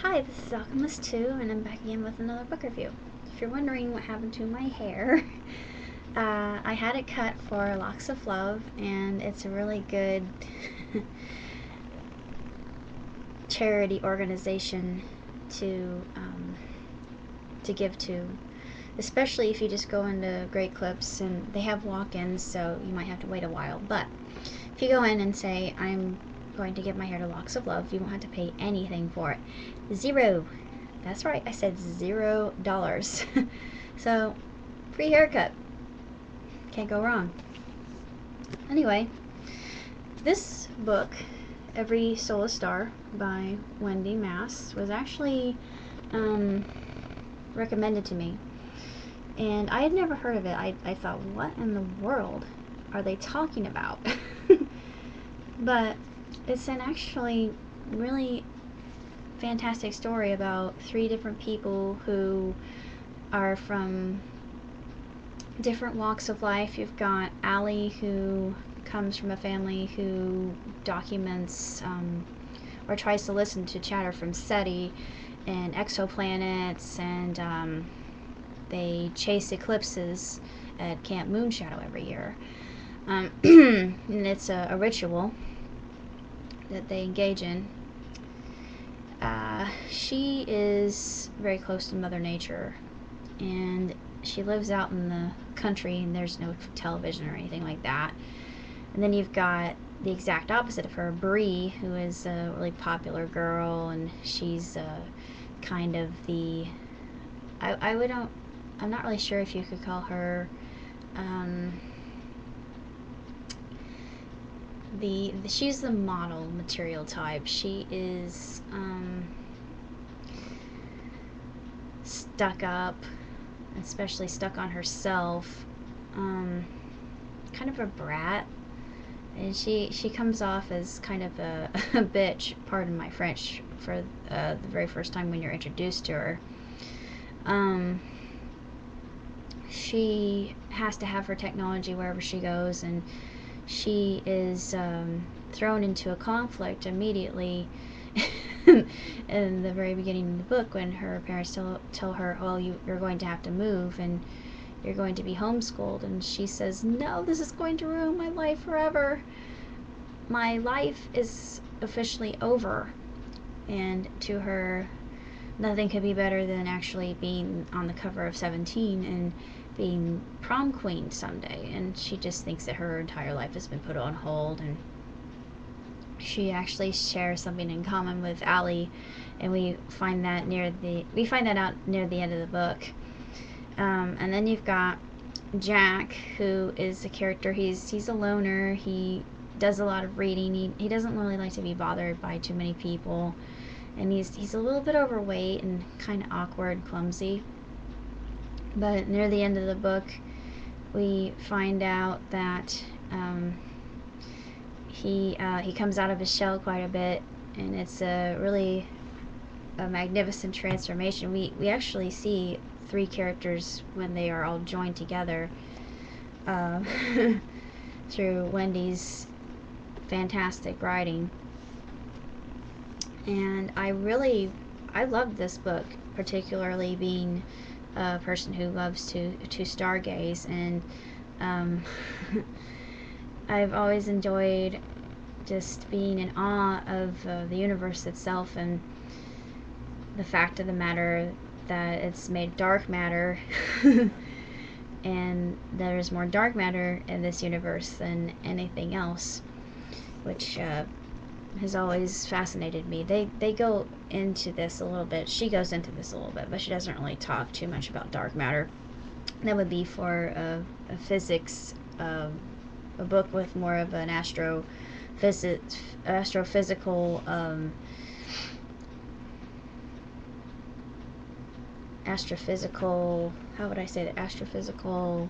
Hi, this is Alchemist 2, and I'm back again with another book review. If you're wondering what happened to my hair, I had it cut for Locks of Love, and it's a really good charity organization to give to, especially if you just go into Great Clips, and they have walk-ins, so you might have to wait a while. But if you go in and say, I'm going to give my hair to Locks of Love, you won't have to pay anything for it. Zero. That's right, I said $0. So, free haircut. Can't go wrong. Anyway, this book, Every Soul a Star by Wendy was actually recommended to me. And I had never heard of it. I thought, what in the world are they talking about? But it's an actually really fantastic story about 3 different people who are from different walks of life. You've got Allie, who comes from a family who documents or tries to listen to chatter from SETI and exoplanets, and they chase eclipses at Camp Moonshadow every year. And it's a ritual that they engage in. She is very close to Mother Nature, and she lives out in the country, and there's no television or anything like that. And then you've got the exact opposite of her, Bree, who is a really popular girl, and she's kind of the I'm not really sure if you could call her she's the model material type. She is stuck up, especially stuck on herself, kind of a brat, and she comes off as kind of a bitch, pardon my French, for the very first time when you're introduced to her. She has to have her technology wherever she goes, and she is thrown into a conflict immediately in the very beginning of the book, when her parents tell her, well, you're going to have to move and you're going to be homeschooled, and she says, no, this is going to ruin my life forever. My life is officially over. And to her, nothing could be better than actually being on the cover of 17 and being prom queen someday. And she just thinks that her entire life has been put on hold, and she actually shares something in common with Allie, and we find that out near the end of the book. And then you've got Jack, who is a character. He's a loner. He does a lot of reading. He doesn't really like to be bothered by too many people, and he's a little bit overweight and kind of awkward, clumsy. But near the end of the book, we find out that he comes out of his shell quite a bit, and it's really a magnificent transformation. We actually see 3 characters when they are all joined together through Wendy's fantastic writing. And I loved this book, particularly being a person who loves to stargaze, and I've always enjoyed just being in awe of the universe itself, and the fact of the matter that it's made dark matter and there's more dark matter in this universe than anything else, which has always fascinated me. They go into this a little bit. She goes into this a little bit, but she doesn't really talk too much about dark matter. That would be for a physics, a book with more of an astrophysical how would I say that? Astrophysical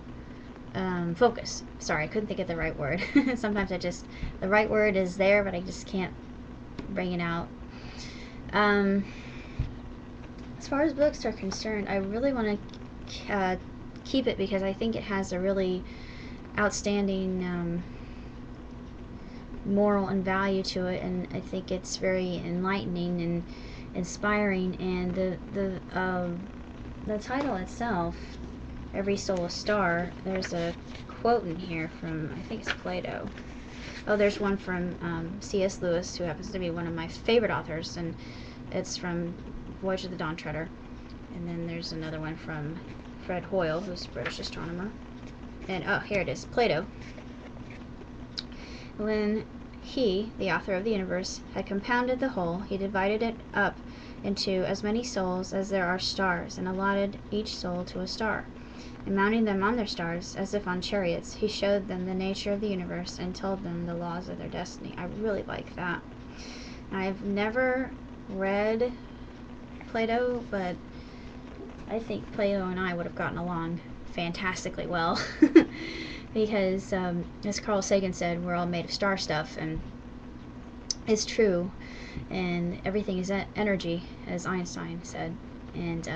focus. Sorry, I couldn't think of the right word. Sometimes the right word is there, but I just can't bring it out. As far as books are concerned, I really want to keep it because I think it has a really outstanding moral and value to it, and I think it's very enlightening, and inspiring. And the title itself, Every Soul a Star, there's a quote in here from, I think it's Plato. Oh, there's one from C.S. Lewis, who happens to be one of my favorite authors, and it's from Voyage of the Dawn Treader. And then there's another one from Fred Hoyle, who's a British astronomer. And oh, here it is, Plato. When he, the author of the universe, had compounded the whole, he divided it up into as many souls as there are stars, and allotted each soul to a star. And mounting them on their stars, as if on chariots, he showed them the nature of the universe and told them the laws of their destiny. I really like that. I've never read Plato, but I think Plato and I would have gotten along fantastically well. Because, as Carl Sagan said, we're all made of star stuff, and it's true. And everything is energy, as Einstein said. And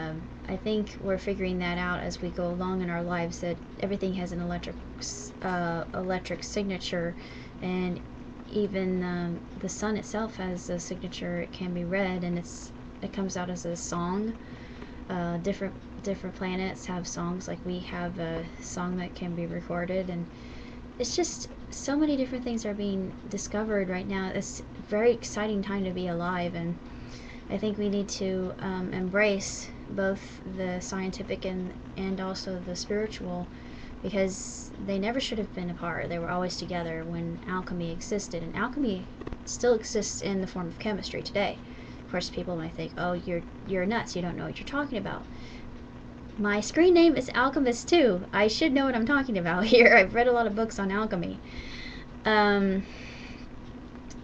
I think we're figuring that out as we go along in our lives, that everything has an electric signature, and even the sun itself has a signature. It can be read, and it comes out as a song. Different planets have songs, like we have a song that can be recorded, and it's just so many different things are being discovered right now. It's a very exciting time to be alive, and I think we need to embrace both the scientific and also the spiritual, because they never should have been apart. They were always together when alchemy existed, and alchemy still exists in the form of chemistry today. Of course, people might think, oh, you're nuts, you don't know what you're talking about. My screen name is Alchemist too. I should know what I'm talking about here. I've read a lot of books on alchemy. And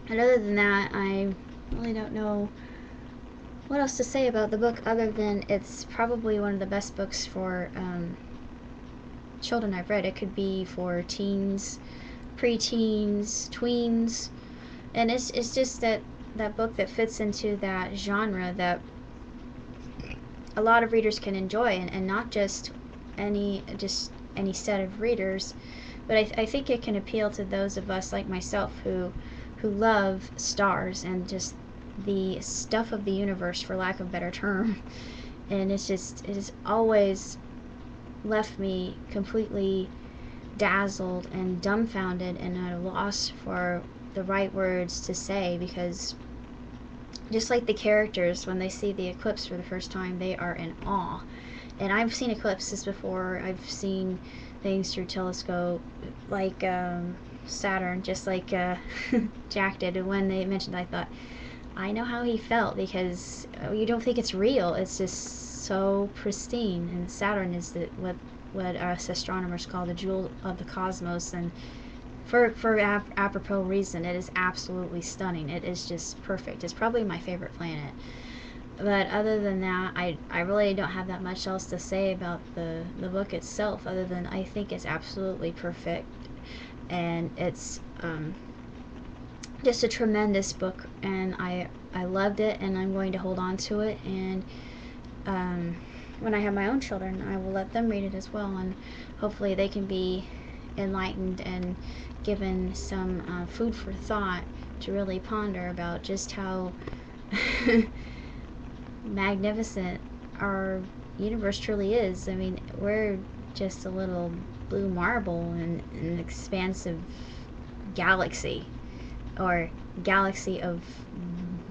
other than that, I really don't know what else to say about the book, other than it's probably one of the best books for children I've read. It could be for teens, preteens, tweens, and it's just that book that fits into that genre that a lot of readers can enjoy, and not just any set of readers, but I think it can appeal to those of us like myself who love stars and just the stuff of the universe, for lack of a better term. And it has always left me completely dazzled and dumbfounded and at a loss for the right words to say, because just like the characters, when they see the eclipse for the first time, they are in awe. And I've seen eclipses before. I've seen things through telescope, like Saturn, just like Jack did. And when they mentioned, I thought, I know how he felt, because you don't think it's real. It's just so pristine. And Saturn is what us astronomers call the jewel of the cosmos, and for apropos reason, it is absolutely stunning. It is just perfect. It's probably my favorite planet. But other than that, I really don't have that much else to say about the book itself, other than I think it's absolutely perfect, and it's just a tremendous book, and I loved it, and I'm going to hold on to it. And when I have my own children, I will let them read it as well, and hopefully they can be enlightened and given some food for thought to really ponder about just how magnificent our universe truly is. I mean, we're just a little blue marble in an expansive galaxy, or galaxy of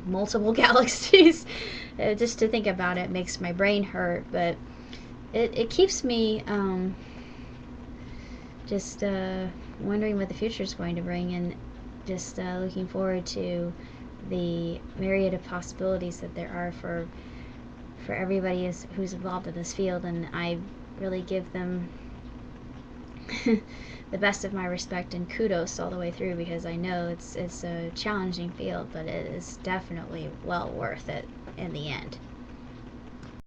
multiple galaxies. Just to think about it makes my brain hurt, but it keeps me just wondering what the future is going to bring, and just looking forward to the myriad of possibilities that there are for everybody who's involved in this field. And I really give them the best of my respect and kudos all the way through, because I know it's a challenging field, but it is definitely well worth it in the end.